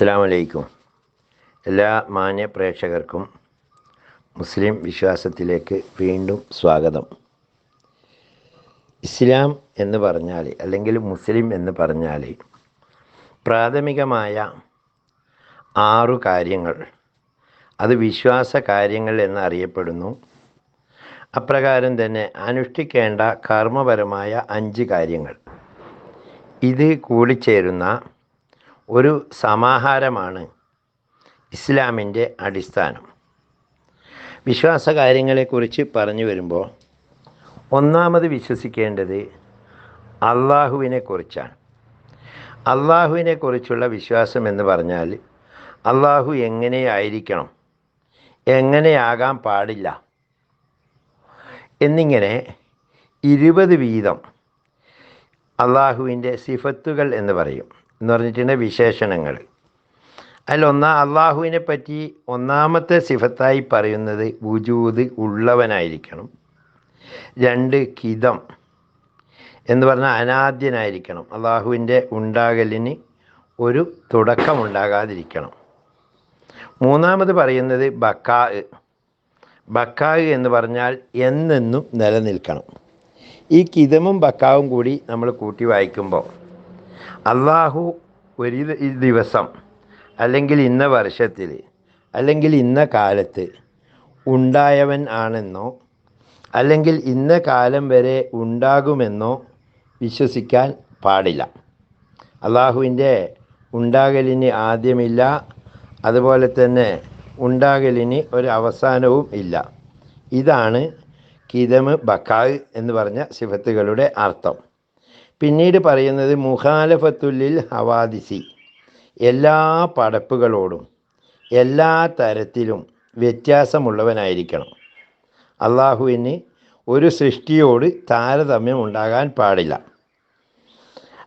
അസ്സലാമു അലൈക്കും. എല്ലാ മാന്യ പ്രേക്ഷകർക്കും മുസ്ലിം വിശ്വാസത്തിലേക്ക് വീണ്ടും സ്വാഗതം. ഇസ്ലാം എന്ന് പറഞ്ഞാൽ, അല്ലെങ്കിൽ മുസ്ലിം എന്ന് പറഞ്ഞാൽ, പ്രാഥമികമായ 6 കാര്യങ്ങൾ, അത് വിശ്വാസ കാര്യങ്ങൾ എന്നറിയപ്പെടുന്നു. അപ്രകാരം തന്നെ അനുഷ്ഠിക്കേണ്ട കർമ്മപരമായ 5 കാര്യങ്ങൾ, ഇത് കൂടിച്ചേരുന്ന ഒരു സമാഹാരമാണ് ഇസ്ലാമിൻ്റെ അടിസ്ഥാനം. വിശ്വാസ കാര്യങ്ങളെക്കുറിച്ച് പറഞ്ഞു വരുമ്പോൾ ഒന്നാമത് വിശ്വസിക്കേണ്ടത് അള്ളാഹുവിനെക്കുറിച്ചാണ്. അള്ളാഹുവിനെക്കുറിച്ചുള്ള വിശ്വാസം എന്ന് പറഞ്ഞാൽ അള്ളാഹു എങ്ങനെയായിരിക്കണം, എങ്ങനെയാകാൻ പാടില്ല എന്നിങ്ങനെ 20 വീതം അള്ളാഹുവിൻ്റെ സിഫത്തുകൾ എന്ന് പറയും. എന്ന് പറഞ്ഞിട്ടുണ്ടെങ്കിൽ വിശേഷണങ്ങൾ. അള്ളാഹുവിനെ പറ്റി ഒന്നാമത്തെ സിഫത്തായി പറയുന്നത് വുജൂദ്, ഉള്ളവനായിരിക്കണം. 2 കിദം എന്ന് പറഞ്ഞാൽ അനാദ്യനായിരിക്കണം. അള്ളാഹുവിൻ്റെ ഉണ്ടാകലിന് ഒരു തുടക്കമുണ്ടാകാതിരിക്കണം. മൂന്നാമത് പറയുന്നത് ബക്കാ എന്ന് പറഞ്ഞാൽ എന്നെന്നും നിലനിൽക്കണം. ഈ കിദമും ബക്കാവും കൂടി നമ്മൾ കൂട്ടി വായിക്കുമ്പോൾ അള്ളാഹു ഒരു ദിവസം, അല്ലെങ്കിൽ ഇന്ന വർഷത്തിൽ, അല്ലെങ്കിൽ ഇന്ന കാലത്ത് ഉണ്ടായവൻ ആണെന്നോ, അല്ലെങ്കിൽ ഇന്ന കാലം വരെ ഉണ്ടാകുമെന്നോ വിശ്വസിക്കാൻ പാടില്ല. അള്ളാഹുവിൻ്റെ ഉണ്ടാകലിന് ആദ്യമില്ല, അതുപോലെ തന്നെ ഉണ്ടാകലിന് ഒരു അവസാനവും ഇല്ല. ഇതാണ് കിദമ് ബക്കാ എന്ന് പറഞ്ഞ സിഫത്തുകളുടെ അർത്ഥം. പിന്നീട് പറയുന്നത് മുഖാലഫത്തുല്ലിൽ ഹവാദിസി, എല്ലാ പടപ്പുകളോടും എല്ലാ തരത്തിലും വ്യത്യാസമുള്ളവനായിരിക്കണം. അള്ളാഹുവിന് ഒരു സൃഷ്ടിയോട് താരതമ്യം ഉണ്ടാകാൻ പാടില്ല.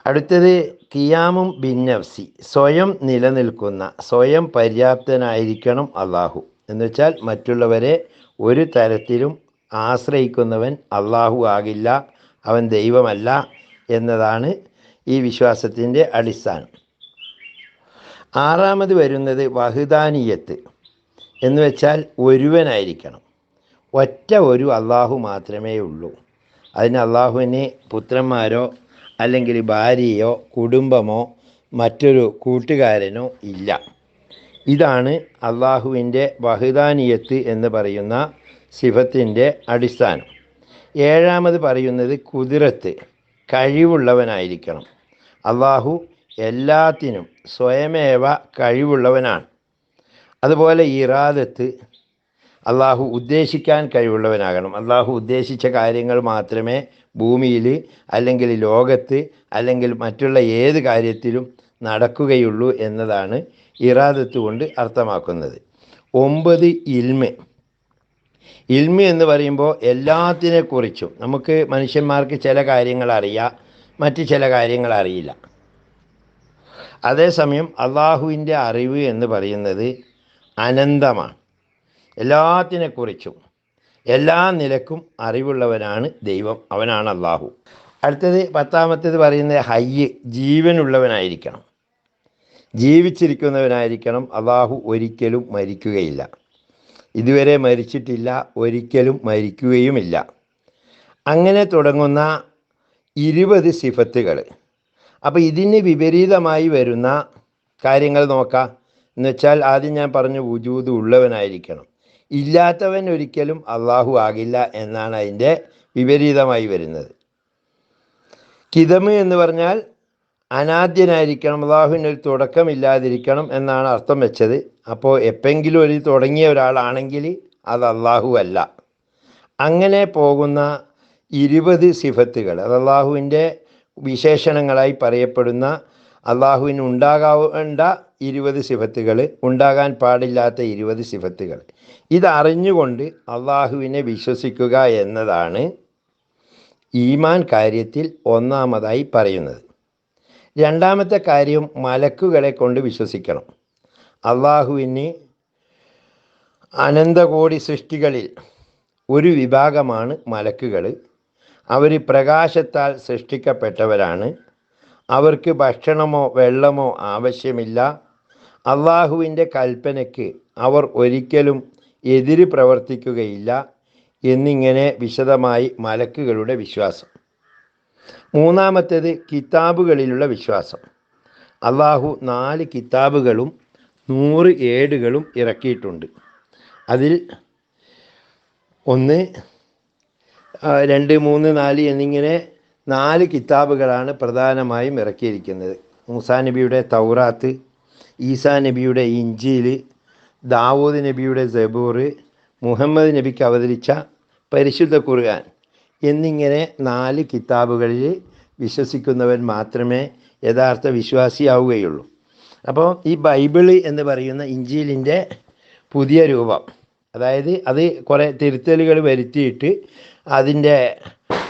അടുത്തത് ഖിയാമും ബിന്നഫ്സി, സ്വയം നിലനിൽക്കുന്ന, സ്വയം പര്യാപ്തനായിരിക്കണം അള്ളാഹു. എന്നുവെച്ചാൽ മറ്റുള്ളവരെ ഒരു തരത്തിലും ആശ്രയിക്കുന്നവൻ അള്ളാഹു ആകില്ല, അവൻ ദൈവമല്ല എന്നതാണ് ഈ വിശ്വാസത്തിൻ്റെ അടിസ്ഥാനം. 6ാമത് വരുന്നത് വഹ്ദാനിയത്ത് എന്ന് വെച്ചാൽ ഒരുവനായിരിക്കണം. ഒറ്റ ഒരു അള്ളാഹു മാത്രമേ ഉള്ളൂ. അതിന് അള്ളാഹുവിന് പുത്രന്മാരോ അല്ലെങ്കിൽ ഭാര്യയോ കുടുംബമോ മറ്റൊരു കൂട്ടുകാരനോ ഇല്ല. ഇതാണ് അള്ളാഹുവിൻ്റെ വഹ്ദാനിയത്ത് എന്ന് പറയുന്ന സിഫത്തിൻ്റെ അടിസ്ഥാനം. 7ാമത് പറയുന്നത് ഖുദ്റത്ത്, കഴിവുള്ളവനായിരിക്കണം. അള്ളാഹു എല്ലാത്തിനും സ്വയമേവ കഴിവുള്ളവനാണ്. അതുപോലെ ഇറാദത്ത്, അള്ളാഹു ഉദ്ദേശിക്കാൻ കഴിവുള്ളവനാകണം. അള്ളാഹു ഉദ്ദേശിച്ച കാര്യങ്ങൾ മാത്രമേ ഭൂമിയിൽ, അല്ലെങ്കിൽ ലോകത്ത്, അല്ലെങ്കിൽ മറ്റുള്ള ഏത് കാര്യത്തിലും നടക്കുകയുള്ളൂ എന്നതാണ് ഇറാദത്ത് കൊണ്ട് അർത്ഥമാക്കുന്നത്. 9 ഇൽമ് എന്ന് പറയുമ്പോൾ എല്ലാത്തിനെക്കുറിച്ചും, നമുക്ക് മനുഷ്യന്മാർക്ക് ചില കാര്യങ്ങൾ അറിയാം, മറ്റ് ചില കാര്യങ്ങൾ അറിയില്ല. അതേസമയം അള്ളാഹുവിൻ്റെ അറിവ് എന്ന് പറയുന്നത് അനന്തമാണ്. എല്ലാത്തിനെക്കുറിച്ചും എല്ലാ നിലക്കും അറിവുള്ളവനാണ് ദൈവം, അവനാണ് അള്ളാഹു. അടുത്തത് 10ാമത്തേത് പറയുന്നത് ഹയ്യ്, ജീവനുള്ളവനായിരിക്കണം, ജീവിച്ചിരിക്കുന്നവനായിരിക്കണം. അള്ളാഹു ഒരിക്കലും മരിക്കുകയില്ല, ഇതുവരെ മരിച്ചിട്ടില്ല, ഒരിക്കലും മരിക്കുകയുമില്ല. അങ്ങനെ തുടങ്ങുന്ന 20 സിഫത്തുകൾ. അപ്പോൾ ഇതിന് വിപരീതമായി വരുന്ന കാര്യങ്ങൾ നോക്കാം. എന്നുവെച്ചാൽ ആദ്യം ഞാൻ പറഞ്ഞു വുജൂദ്, ഉള്ളവനായിരിക്കണം. ഇല്ലാത്തവൻ ഒരിക്കലും അള്ളാഹു ആകില്ല എന്നാണ് അതിൻ്റെ വിപരീതമായി വരുന്നത്. കിദമ് എന്ന് പറഞ്ഞാൽ അനാദ്യനായിരിക്കണം, അള്ളാഹുവിനൊരു തുടക്കമില്ലാതിരിക്കണം എന്നാണ് അർത്ഥം വെച്ചത്. അപ്പോൾ എപ്പെങ്കിലും ഒരു തുടങ്ങിയ ഒരാളാണെങ്കിൽ അത് അള്ളാഹു അല്ല. അങ്ങനെ പോകുന്ന 20 സിഫത്തുകൾ, അത് അള്ളാഹുവിൻ്റെ വിശേഷണങ്ങളായി പറയപ്പെടുന്ന, അള്ളാഹുവിന് ഉണ്ടാകേണ്ട 20 സിഫത്തുകൾ, ഉണ്ടാകാൻ പാടില്ലാത്ത 20 സിഫത്തുകൾ. ഇതറിഞ്ഞുകൊണ്ട് അള്ളാഹുവിനെ വിശ്വസിക്കുക എന്നതാണ് ഈമാൻ കാര്യത്തിൽ ഒന്നാമതായി പറയുന്നത്. 2ാമത്തെ കാര്യം മലക്കുകളെ കൊണ്ട് വിശ്വസിക്കണം. അള്ളാഹുവിന് അനന്തകോടി സൃഷ്ടികളിൽ ഒരു വിഭാഗമാണ് മലക്കുകൾ. അവർ പ്രകാശത്താൽ സൃഷ്ടിക്കപ്പെട്ടവരാണ്. അവർക്ക് ഭക്ഷണമോ വെള്ളമോ ആവശ്യമില്ല. അള്ളാഹുവിൻ്റെ കൽപ്പനയ്ക്ക് അവർ ഒരിക്കലും എതിര് പ്രവർത്തിക്കുകയില്ല എന്നിങ്ങനെ വിശദമായി മലക്കുകളുടെ വിശ്വാസം. മൂന്നാമത്തേത് കിതാബുകളിലുള്ള വിശ്വാസം. അള്ളാഹു 4 കിതാബുകളും 100 ഏടുകളും ഇറക്കിയിട്ടുണ്ട്. അതിൽ 1, 2, 3, 4 എന്നിങ്ങനെ 4 കിതാബുകളാണ് പ്രധാനമായും ഇറക്കിയിരിക്കുന്നത്. മൂസാ നബിയുടെ തൗറാത്ത്, ഈസാ നബിയുടെ ഇഞ്ചീൽ, ദാവൂദ് നബിയുടെ സബൂർ, മുഹമ്മദ് നബിക്ക് അവതരിച്ച പരിശുദ്ധ ഖുർആൻ എന്നിങ്ങനെ 4 കിതാബുകളിൽ വിശ്വസിക്കുന്നവൻ മാത്രമേ യഥാർത്ഥ വിശ്വാസിയാവുകയുള്ളൂ. അപ്പോൾ ഈ ബൈബിള് എന്ന് പറയുന്ന ഇഞ്ചീലിൻ്റെ പുതിയ രൂപം, അതായത് അത് കുറേ തിരുത്തലുകൾ വരുത്തിയിട്ട് അതിൻ്റെ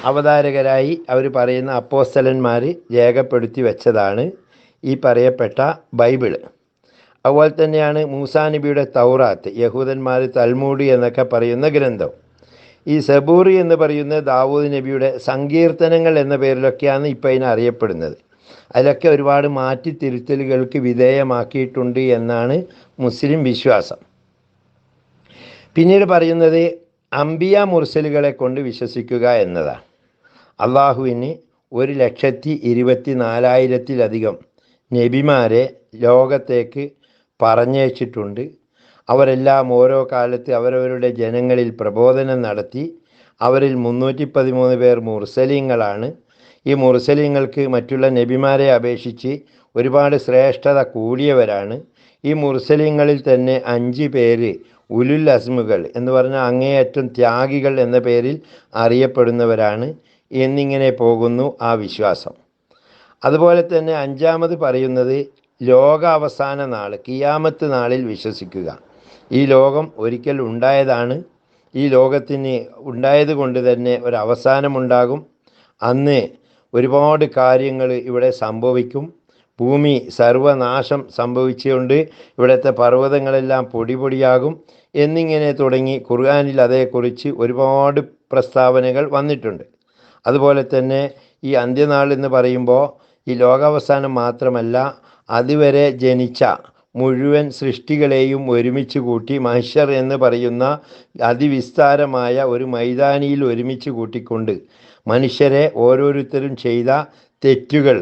അവതാരകരായി അവർ പറയുന്ന അപ്പോസ്തലന്മാർ രേഖപ്പെടുത്തി വെച്ചതാണ് ഈ പറയപ്പെട്ട ബൈബിള്. അതുപോലെ തന്നെയാണ് മൂസാ നബിയുടെ തൗറാത്ത്, യഹൂദന്മാർ തൽമൂഡ് എന്നൊക്കെ പറയുന്ന ഗ്രന്ഥം. ഈ സബൂർ എന്ന് പറയുന്ന ദാവൂദ് നബിയുടെ സങ്കീർത്തനങ്ങൾ എന്ന പേരിലൊക്കെയാണ് ഇപ്പോൾ ഇതിനെ അറിയപ്പെടുന്നത്. അതിലൊക്കെ ഒരുപാട് മാറ്റി തിരുത്തലുകൾക്ക് വിധേയമാക്കിയിട്ടുണ്ട് എന്നാണ് മുസ്ലിം വിശ്വാസം. പിന്നീട് പറയുന്നത് അംബിയ മുർസലുകളെ കൊണ്ട് വിശ്വസിക്കുക എന്നതാണ്. അള്ളാഹുവിന് 1,24,000-ലധികം നബിമാരെ ലോകത്തേക്ക് പറഞ്ഞയച്ചിട്ടുണ്ട്. അവരെല്ലാം ഓരോ കാലത്ത് അവരവരുടെ ജനങ്ങളിൽ പ്രബോധനം നടത്തി. അവരിൽ 313 പേർ മുർസലീങ്ങളാണ്. ഈ മുർസലീങ്ങൾക്ക് മറ്റുള്ള നബിമാരെ അപേക്ഷിച്ച് ഒരുപാട് ശ്രേഷ്ഠത കൂടിയവരാണ്. ഈ മുർസലീങ്ങളിൽ തന്നെ 5 പേര് ഉലുൽ അസ്മുകൾ എന്ന് പറഞ്ഞാൽ അങ്ങേയറ്റം ത്യാഗികൾ എന്ന പേരിൽ അറിയപ്പെടുന്നവരാണ് എന്നിങ്ങനെ പോകുന്നു ആ വിശ്വാസം. അതുപോലെ തന്നെ 5-മത് പറയുന്നത് ലോകാവസാന നാൾ, കിയാമത്ത് നാളിൽ വിശ്വസിക്കുക. ഈ ലോകം ഒരിക്കൽ ഉണ്ടായതാണ്. ഈ ലോകത്തിന് ഉണ്ടായത് കൊണ്ട് തന്നെ ഒരവസാനമുണ്ടാകും. അന്ന് ഒരുപാട് കാര്യങ്ങൾ ഇവിടെ സംഭവിക്കും. ഭൂമി സർവനാശം സംഭവിച്ചുകൊണ്ട് ഇവിടുത്തെ പർവ്വതങ്ങളെല്ലാം പൊടിപൊടിയാകും എന്നിങ്ങനെ തുടങ്ങി ഖുർആനിൽ അതേക്കുറിച്ച് ഒരുപാട് പ്രസ്താവനകൾ വന്നിട്ടുണ്ട്. അതുപോലെ തന്നെ ഈ അന്ത്യനാൾ എന്ന് പറയുമ്പോൾ ഈ ലോകാവസാനം മാത്രമല്ല, അതുവരെ ജനിച്ച മുഴുവൻ സൃഷ്ടികളെയും ഒരുമിച്ച് കൂട്ടി മഹ്ശർ എന്ന് പറയുന്ന അതിവിസ്താരമായ ഒരു മൈതാനിയിൽ ഒരുമിച്ച് കൂട്ടിക്കൊണ്ട് മനുഷ്യരെ ഓരോരുത്തരും ചെയ്ത തെറ്റുകൾ,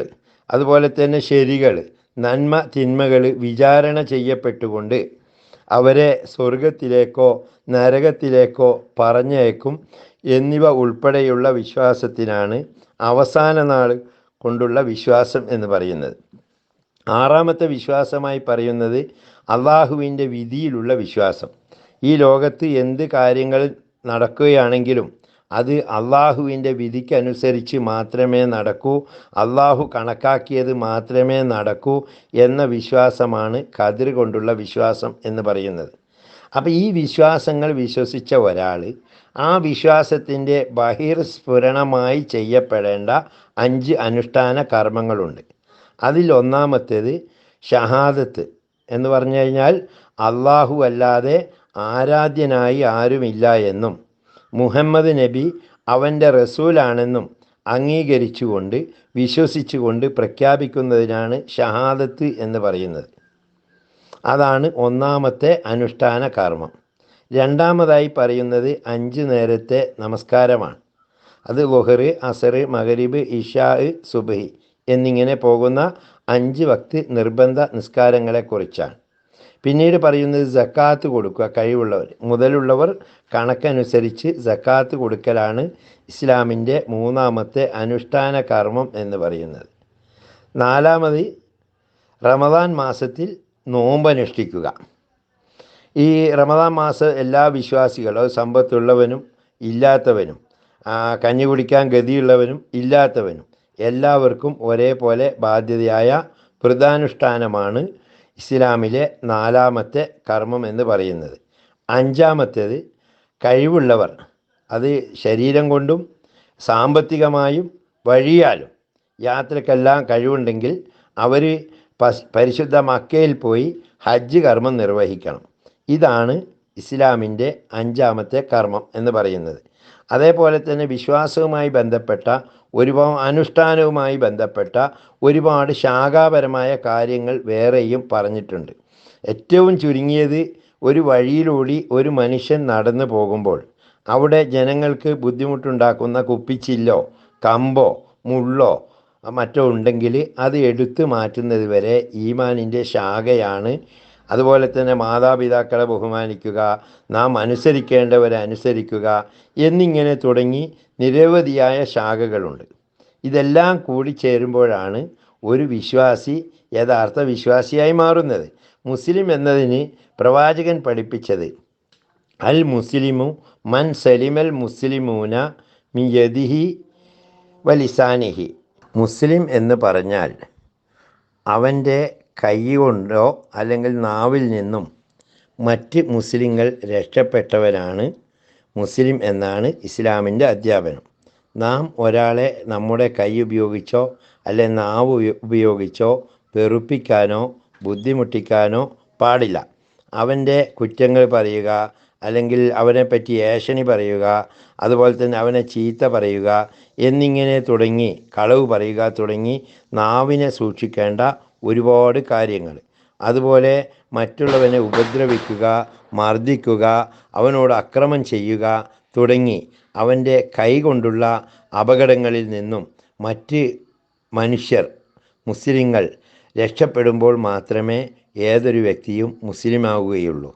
അതുപോലെ തന്നെ ശരികൾ, നന്മ തിന്മകൾ വിചാരണ ചെയ്യപ്പെട്ടുകൊണ്ട് അവരെ സ്വർഗത്തിലേക്കോ നരകത്തിലേക്കോ പറഞ്ഞയക്കും എന്നിവ ഉൾപ്പെടെയുള്ള വിശ്വാസത്തിനാണ് അവസാന നാൾ കൊണ്ടുള്ള വിശ്വാസം എന്ന് പറയുന്നത്. 6-മത്തെ വിശ്വാസമായി പറയുന്നത് അള്ളാഹുവിൻ്റെ വിധിയിലുള്ള വിശ്വാസം. ഈ ലോകത്ത് എന്ത് കാര്യങ്ങൾ നടക്കുകയാണെങ്കിലും അത് അള്ളാഹുവിൻ്റെ വിധിക്കനുസരിച്ച് മാത്രമേ നടക്കൂ, അള്ളാഹു കണക്കാക്കിയത് മാത്രമേ നടക്കൂ എന്ന വിശ്വാസമാണ് ഖദർ കൊണ്ടുള്ള വിശ്വാസം എന്ന് പറയുന്നത്. അപ്പോൾ ഈ വിശ്വാസങ്ങൾ വിശ്വസിച്ച ഒരാൾ ആ വിശ്വാസത്തിൻ്റെ ബഹിർസ്ഫുരണമായി ചെയ്യപ്പെടേണ്ട 5 അനുഷ്ഠാന കർമ്മങ്ങളുണ്ട്. അതിൽ 1-മത്തേത് ഷഹാദത്ത് എന്ന് പറഞ്ഞു കഴിഞ്ഞാൽ അള്ളാഹു അല്ലാതെ ആരാധ്യനായി ആരുമില്ല എന്നും മുഹമ്മദ് നബി അവൻ്റെ റസൂലാണെന്നും അംഗീകരിച്ചുകൊണ്ട് വിശ്വസിച്ചുകൊണ്ട് പ്രഖ്യാപിക്കുന്നതിനാണ് ഷഹാദത്ത് എന്ന് പറയുന്നത്. അതാണ് 1-മത്തെ അനുഷ്ഠാന കർമ്മം. 2-മതായി പറയുന്നത് 5 നേരത്തെ നമസ്കാരമാണ്. അത് ളുഹർ, അസർ, മഗ്രിബ്, ഇശാ, സുബ്ഹി എന്നിങ്ങനെ പോകുന്ന 5 വക്ത് നിർബന്ധ നിസ്കാരങ്ങളെക്കുറിച്ചാണ്. പിന്നീട് പറയുന്നത് സക്കാത്ത് കൊടുക്കുക. കഴിവുള്ളവർ മുതലുള്ളവർ കണക്കനുസരിച്ച് സക്കാത്ത് കൊടുക്കലാണ് ഇസ്ലാമിൻ്റെ 3-മത്തെ അനുഷ്ഠാന കർമ്മം എന്ന് പറയുന്നത്. 4-മത് റമദാൻ മാസത്തിൽ നോമ്പനുഷ്ഠിക്കുക. ഈ റമദാൻ മാസം എല്ലാ വിശ്വാസികളും, സമ്പത്തുള്ളവനും ഇല്ലാത്തവനും, കഞ്ഞി കുടിക്കാൻ ഗതിയുള്ളവനും ഇല്ലാത്തവനും എല്ലാവർക്കും ഒരേപോലെ ബാധ്യതയായ വ്രതാനുഷ്ഠാനമാണ് ഇസ്ലാമിലെ 4-മത്തെ കർമ്മം എന്ന് പറയുന്നത്. 5-മത്തേത് കഴിവുള്ളവർ, അത് ശരീരം കൊണ്ടും സാമ്പത്തികമായും വഴിയാലും യാത്രക്കെല്ലാം കഴിവുണ്ടെങ്കിൽ അവർ പരിശുദ്ധ മക്കയിൽ പോയി ഹജ്ജ് കർമ്മം നിർവഹിക്കണം. ഇതാണ് ഇസ്ലാമിൻ്റെ 5-മത്തെ കർമ്മം എന്ന് പറയുന്നത്. അതേപോലെ തന്നെ വിശ്വാസവുമായി ബന്ധപ്പെട്ട ഒരുപാട് അനുഷ്ഠാനവുമായി ബന്ധപ്പെട്ട ഒരുപാട് ശാഖാപരമായ കാര്യങ്ങൾ വേറെയും പറഞ്ഞിട്ടുണ്ട്. ഏറ്റവും ചുരുങ്ങിയത് ഒരു വഴിയിലൂടെ ഒരു മനുഷ്യൻ നടന്നു പോകുമ്പോൾ അവിടെ ജനങ്ങൾക്ക് ബുദ്ധിമുട്ടുണ്ടാക്കുന്ന കുപ്പിച്ചില്ലോ കമ്പോ മുള്ളോ മറ്റോ ഉണ്ടെങ്കിൽ അത് എടുത്തു മാറ്റുന്നത് വരെ ഈമാനിൻ്റെ ശാഖയാണ്. അതുപോലെ തന്നെ മാതാപിതാക്കളെ ബഹുമാനിക്കുക, നാം അനുസരിക്കേണ്ടവരെ അനുസരിക്കുക എന്നിങ്ങനെ തുടങ്ങി നിരവധിയായ ശാഖകളുണ്ട്. ഇതെല്ലാം കൂടി ചേരുമ്പോഴാണ് ഒരു വിശ്വാസി യഥാർത്ഥ വിശ്വാസിയായി മാറുന്നത്. മുസ്ലിം എന്നതിന് പ്രവാചകൻ പഠിപ്പിച്ചത് അൽ മുസ്ലിമു മൻ സലിമൽ മുസ്ലിമൂന മിൻ യദിഹി വലിസാനിഹി. മുസ്ലിം എന്ന് പറഞ്ഞാൽ അവൻ്റെ കൈ കൊണ്ടോ അല്ലെങ്കിൽ നാവിൽ നിന്നും മറ്റ് മുസ്ലിങ്ങൾ രക്ഷപ്പെട്ടവരാണ് മുസ്ലിം എന്നാണ് ഇസ്ലാമിൻ്റെ അധ്യാപനം. നാം ഒരാളെ നമ്മുടെ കൈ ഉപയോഗിച്ചോ അല്ലെ നാവ് ഉപയോഗിച്ചോ വെറുപ്പിക്കാനോ ബുദ്ധിമുട്ടിക്കാനോ പാടില്ല. അവൻ്റെ കുറ്റങ്ങൾ പറയുക, അല്ലെങ്കിൽ അവനെപ്പറ്റി ഏഷണി പറയുക, അതുപോലെ തന്നെ അവനെ ചീത്ത പറയുക എന്നിങ്ങനെ തുടങ്ങി കളവ് പറയുക തുടങ്ങി നാവിനെ സൂക്ഷിക്കേണ്ട ഒരുപാട് കാര്യങ്ങൾ. അതുപോലെ മറ്റുള്ളവനെ ഉപദ്രവിക്കുക, മർദ്ദിക്കുക, അവനോട് അക്രമം ചെയ്യുക തുടങ്ങി അവൻ്റെ കൈ കൊണ്ടുള്ള അപകടങ്ങളിൽ നിന്നും മറ്റ് മനുഷ്യർ മുസ്ലിങ്ങൾ രക്ഷപ്പെടുമ്പോൾ മാത്രമേ ഏതൊരു വ്യക്തിയും മുസ്ലിമാവുകയുള്ളൂ.